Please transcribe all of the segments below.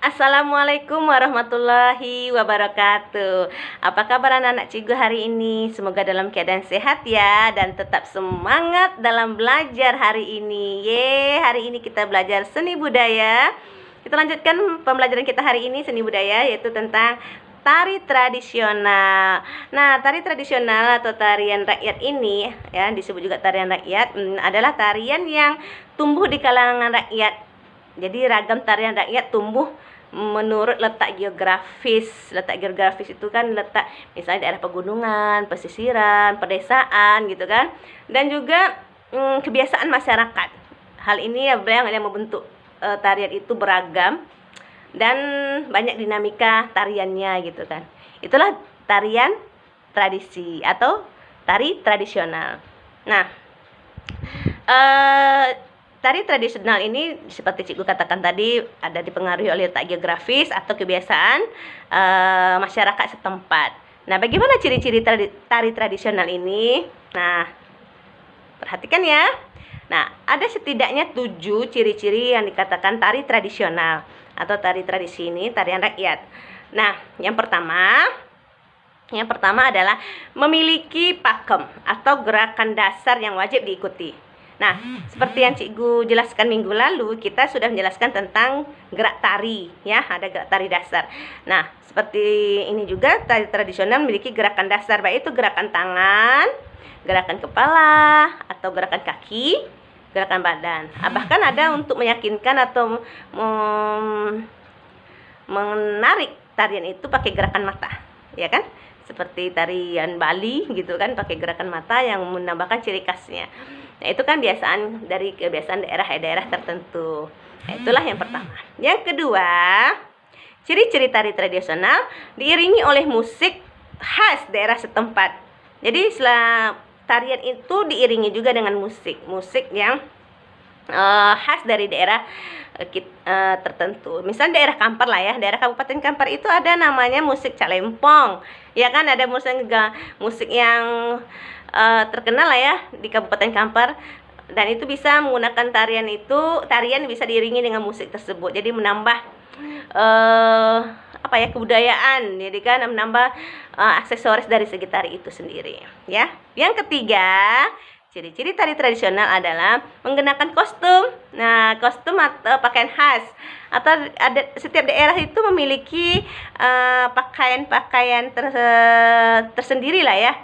Assalamualaikum warahmatullahi wabarakatuh. Apa kabar anak-anak Cigu hari ini? Semoga dalam keadaan sehat ya, dan tetap semangat dalam belajar hari ini. Hari ini kita belajar seni budaya. Kita lanjutkan pembelajaran kita hari ini, seni budaya, yaitu tentang tari tradisional. Nah, tari tradisional atau tarian rakyat ini ya, disebut juga tarian rakyat, adalah tarian yang tumbuh di kalangan rakyat. Jadi ragam tarian rakyat tumbuh menurut letak geografis. Letak geografis itu kan letak misalnya daerah pegunungan, pesisiran, pedesaan gitu kan. Dan juga kebiasaan masyarakat. Hal ini yang membentuk tarian itu beragam dan banyak dinamika tariannya gitu kan. Itulah tarian tradisi atau tari tradisional. Nah, tari tradisional ini seperti Cikgu katakan tadi ada dipengaruhi oleh letak geografis atau kebiasaan masyarakat setempat. Nah, bagaimana ciri-ciri tari tradisional ini? Nah, perhatikan ya. Nah, ada setidaknya 7 ciri-ciri yang dikatakan tari tradisional atau tari tradisi ini, tarian rakyat. Nah, yang pertama adalah memiliki pakem atau gerakan dasar yang wajib diikuti. Nah, seperti yang Cikgu jelaskan minggu lalu, kita sudah menjelaskan tentang gerak tari, ya, ada gerak tari dasar. Nah, seperti ini juga tari tradisional memiliki gerakan dasar, baik itu gerakan tangan, gerakan kepala, atau gerakan kaki, gerakan badan. Bahkan ada untuk meyakinkan atau menarik tarian itu pakai gerakan mata, ya kan? Seperti tarian Bali gitu kan, pakai gerakan mata yang menambahkan ciri khasnya. Nah, itu kan kebiasaan daerah-daerah tertentu. Nah, itulah yang pertama. Yang kedua, ciri-ciri tari tradisional diiringi oleh musik khas daerah setempat. Jadi tarian itu diiringi juga dengan musik yang khas dari daerah tertentu. Misalnya daerah Kampar lah ya, daerah Kabupaten Kampar itu ada namanya musik Calempong. Ya kan, ada musik yang terkenal lah ya di Kabupaten Kampar, dan itu bisa menggunakan tarian bisa diiringi dengan musik tersebut. Jadi menambah kebudayaan, jadi kan menambah aksesoris dari segi tari itu sendiri ya. Yang ketiga, ciri-ciri tari tradisional adalah menggunakan kostum. Nah, kostum atau pakaian khas, atau setiap daerah itu memiliki pakaian tersendiri lah ya.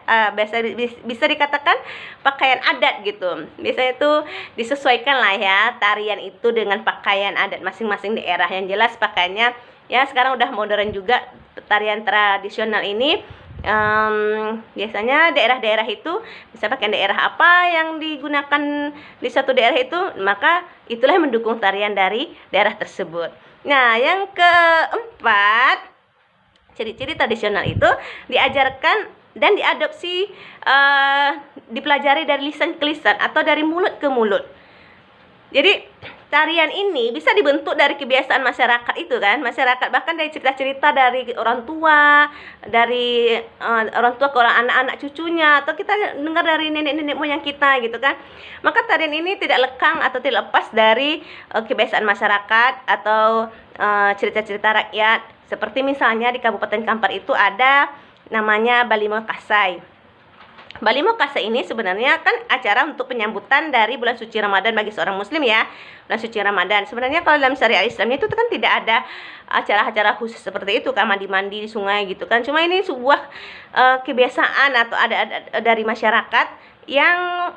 Bisa dikatakan pakaian adat gitu. Biasanya itu disesuaikan lah ya tarian itu dengan pakaian adat masing-masing daerah. Yang jelas pakaiannya ya sekarang udah modern juga. Tarian tradisional ini biasanya daerah-daerah itu bisa pakai daerah apa yang digunakan di satu daerah itu, maka itulah yang mendukung tarian dari daerah tersebut. Nah, yang keempat, ciri-ciri tradisional itu diajarkan dan diadopsi, dipelajari dari lisan ke lisan atau dari mulut ke mulut. Jadi tarian ini bisa dibentuk dari kebiasaan masyarakat itu kan, masyarakat bahkan dari cerita-cerita dari orang tua, ke orang anak-anak cucunya, atau kita dengar dari nenek-nenek moyang kita gitu kan. Maka tarian ini tidak lekang atau tidak lepas dari kebiasaan masyarakat atau cerita-cerita rakyat. Seperti misalnya di Kabupaten Kampar itu ada namanya Balimo Kasai. Balimo Kasai ini sebenarnya kan acara untuk penyambutan dari bulan suci Ramadan bagi seorang muslim ya. Bulan suci Ramadan. Sebenarnya kalau dalam syariat Islam itu kan tidak ada acara-acara khusus seperti itu, kan mandi-mandi di sungai gitu kan. Cuma ini sebuah kebiasaan atau ada dari masyarakat yang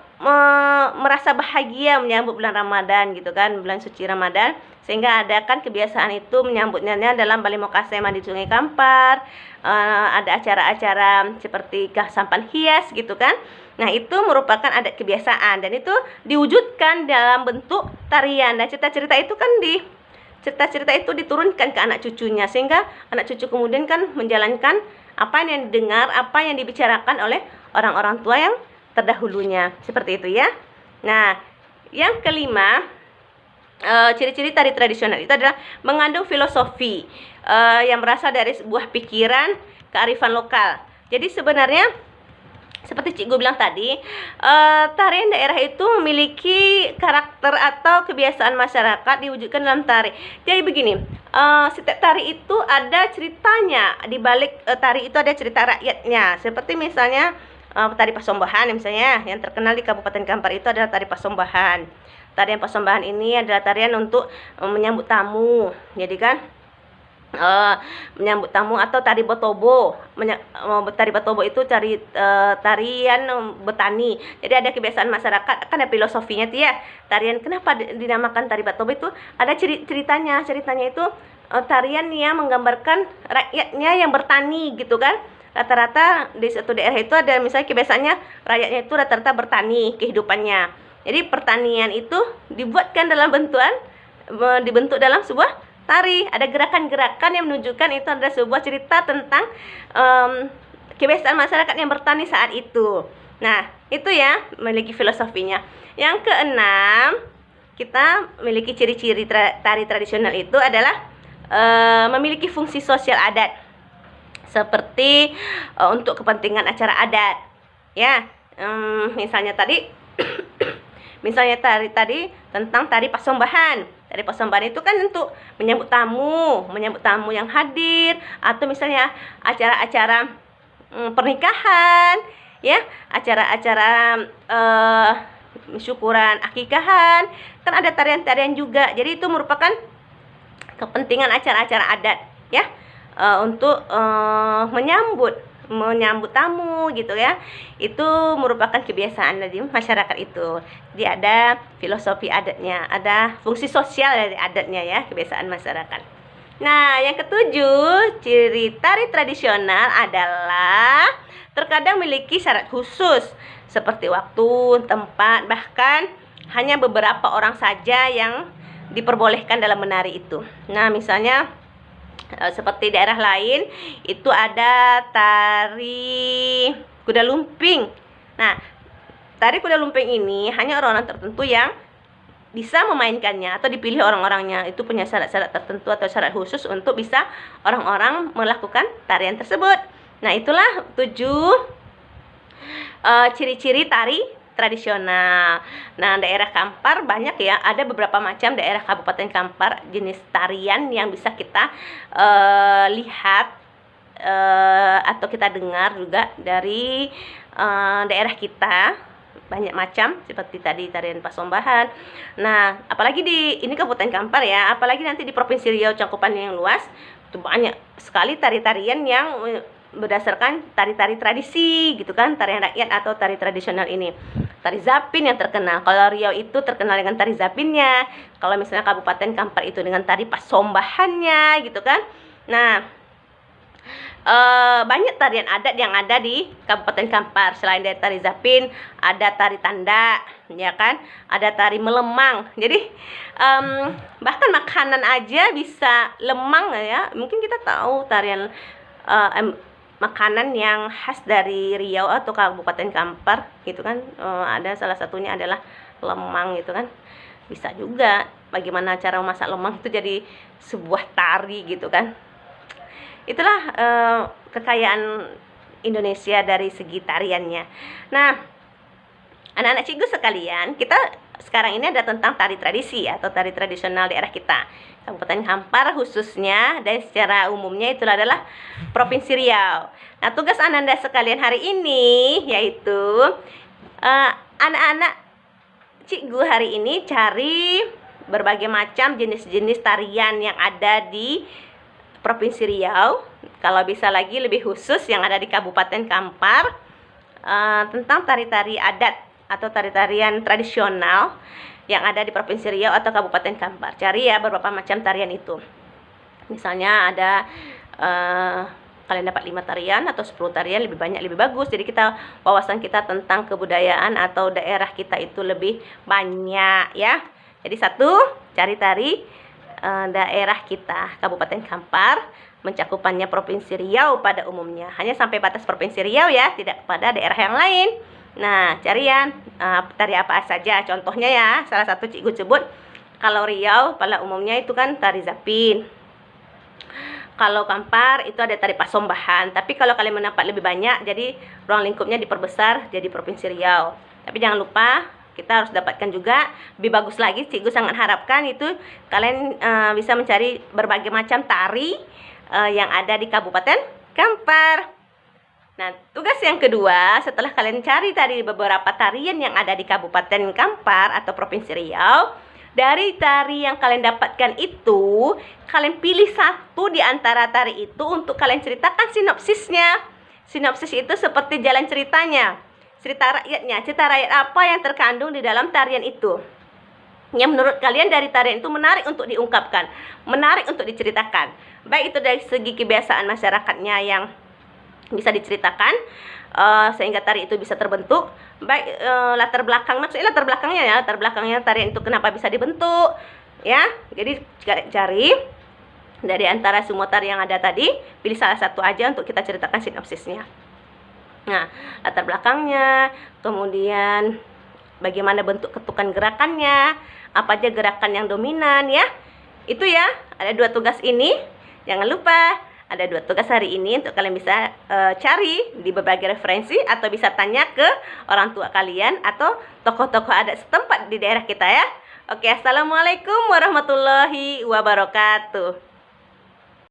merasa bahagia menyambut bulan Ramadan gitu kan, bulan suci Ramadan, sehingga ada kan kebiasaan itu menyambutnya dalam Balimo Kasai mandi Sungai Kampar. Ada acara-acara seperti sampan hias gitu kan. Nah, itu merupakan adat kebiasaan dan itu diwujudkan dalam bentuk tarian, dan cerita-cerita itu diturunkan ke anak cucunya, sehingga anak cucu kemudian kan menjalankan apa yang didengar, apa yang dibicarakan oleh orang-orang tua yang terdahulunya. Seperti itu ya. Nah, yang kelima, ciri-ciri tari tradisional itu adalah mengandung filosofi yang berasal dari sebuah pikiran kearifan lokal. Jadi sebenarnya seperti Cikgu bilang tadi, tarian daerah itu memiliki karakter atau kebiasaan masyarakat diwujudkan dalam tari. Jadi begini, setiap tari itu ada ceritanya, di balik tari itu ada cerita rakyatnya. Seperti misalnya tari Pasembahan misalnya, yang terkenal di Kabupaten Kampar itu adalah tari Pasembahan. Tarian Pasembahan ini adalah tarian untuk menyambut tamu. Jadi kan menyambut tamu, atau tari Botobo. Tari Botobo itu tarian betani. Jadi ada kebiasaan masyarakat, kan ada filosofinya tuh ya. Tarian kenapa dinamakan tari Botobo itu ada ceritanya. Ceritanya itu tarian yang menggambarkan rakyatnya yang bertani gitu kan. Rata-rata di satu daerah itu ada misalnya kebiasaannya rakyatnya itu rata-rata bertani kehidupannya. Jadi pertanian itu dibuatkan dibentuk dalam sebuah tari. Ada gerakan-gerakan yang menunjukkan itu adalah sebuah cerita tentang kebiasaan masyarakat yang bertani saat itu. Nah, itu ya memiliki filosofinya. Yang keenam, kita memiliki ciri-ciri tari tradisional itu adalah memiliki fungsi sosial adat. Seperti untuk kepentingan acara adat. Ya, misalnya tadi misalnya tadi tentang tari Pasembahan. Tari Pasembahan itu kan untuk menyambut tamu yang hadir, atau misalnya acara-acara pernikahan, ya, acara-acara syukuran akikahan, kan ada tarian-tarian juga. Jadi itu merupakan kepentingan acara-acara adat, ya, untuk menyambut tamu gitu ya. Itu merupakan kebiasaan dari masyarakat itu. Jadi ada filosofi adatnya, ada fungsi sosial dari adatnya ya, kebiasaan masyarakat. Nah, yang ketujuh, ciri tari tradisional adalah terkadang memiliki syarat khusus seperti waktu, tempat, bahkan hanya beberapa orang saja yang diperbolehkan dalam menari itu. Nah, misalnya seperti daerah lain itu ada tari kuda lumping. Nah, tari kuda lumping ini hanya orang-orang tertentu yang bisa memainkannya atau dipilih orang-orangnya. Itu punya syarat-syarat tertentu atau syarat khusus untuk bisa orang-orang melakukan tarian tersebut. Nah, itulah 7 ciri-ciri tari tradisional. Nah, daerah Kampar banyak ya, ada beberapa macam daerah Kabupaten Kampar jenis tarian yang bisa kita lihat atau kita dengar juga dari daerah kita. Banyak macam seperti tadi tarian Pasembahan. Nah, apalagi ini Kabupaten Kampar ya, apalagi nanti di Provinsi Riau cakupannya yang luas, itu banyak sekali tari-tarian yang berdasarkan tari-tari tradisi gitu kan, tarian rakyat atau tari tradisional ini. Tari Zapin yang terkenal. Kalau Riau itu terkenal dengan tari Zapinnya. Kalau misalnya Kabupaten Kampar itu dengan tari Pasembahannya gitu kan. Nah, banyak tarian adat yang ada di Kabupaten Kampar. Selain dari tari Zapin, ada tari Tanda, ya kan? Ada tari Melemang. Jadi bahkan makanan aja bisa lemang ya. Mungkin kita tahu tarian makanan yang khas dari Riau atau Kabupaten Kampar gitu kan. Ada salah satunya adalah lemang gitu kan. Bisa juga bagaimana cara memasak lemang itu jadi sebuah tari gitu kan. Itulah kekayaan Indonesia dari segi tariannya. Nah, anak-anak cikgu sekalian, kita sekarang ini ada tentang tari tradisi atau tari tradisional daerah kita, Kabupaten Kampar khususnya, dan secara umumnya itu adalah Provinsi Riau. Nah, tugas Ananda sekalian hari ini yaitu anak-anak cikgu hari ini cari berbagai macam jenis-jenis tarian yang ada di Provinsi Riau. Kalau bisa lagi lebih khusus yang ada di Kabupaten Kampar, tentang tari-tari adat atau tari-tarian tradisional yang ada di Provinsi Riau atau Kabupaten Kampar. Cari ya beberapa macam tarian itu. Misalnya ada kalian dapat 5 tarian atau 10 tarian, lebih banyak lebih bagus. Jadi wawasan kita tentang kebudayaan atau daerah kita itu lebih banyak ya. Jadi 1, cari tari daerah kita Kabupaten Kampar, mencakupannya Provinsi Riau pada umumnya. Hanya sampai batas Provinsi Riau ya, tidak pada daerah yang lain. Nah, carian tari apa saja. Contohnya ya, salah satu cikgu sebut kalau Riau pada umumnya itu kan tari Zapin. Kalau Kampar itu ada tari Pasembahan, tapi kalau kalian mendapat lebih banyak, jadi ruang lingkupnya diperbesar jadi Provinsi Riau. Tapi jangan lupa kita harus dapatkan juga lebih bagus lagi. Cikgu sangat harapkan itu kalian bisa mencari berbagai macam tari yang ada di Kabupaten Kampar. Nah, tugas yang kedua, setelah kalian cari tadi beberapa tarian yang ada di Kabupaten Kampar atau Provinsi Riau, dari tari yang kalian dapatkan itu, kalian pilih satu di antara tari itu untuk kalian ceritakan sinopsisnya. Sinopsis itu seperti jalan ceritanya, cerita rakyatnya, cerita rakyat apa yang terkandung di dalam tarian itu. Yang menurut kalian dari tarian itu menarik untuk diungkapkan, menarik untuk diceritakan. Baik itu dari segi kebiasaan masyarakatnya yang bisa diceritakan sehingga tari itu bisa terbentuk, baik latar belakang, maksudnya latar belakangnya ya, latar belakangnya tarian itu kenapa bisa dibentuk ya. Jadi cari dari antara semua tari yang ada tadi, pilih salah satu aja untuk kita ceritakan sinopsisnya. Nah, latar belakangnya, kemudian bagaimana bentuk ketukan gerakannya, apa aja gerakan yang dominan ya. Itu ya, ada 2 tugas ini. Jangan lupa ada 2 tugas hari ini untuk kalian bisa cari di berbagai referensi atau bisa tanya ke orang tua kalian atau tokoh-tokoh adat setempat di daerah kita ya. Oke, assalamualaikum warahmatullahi wabarakatuh.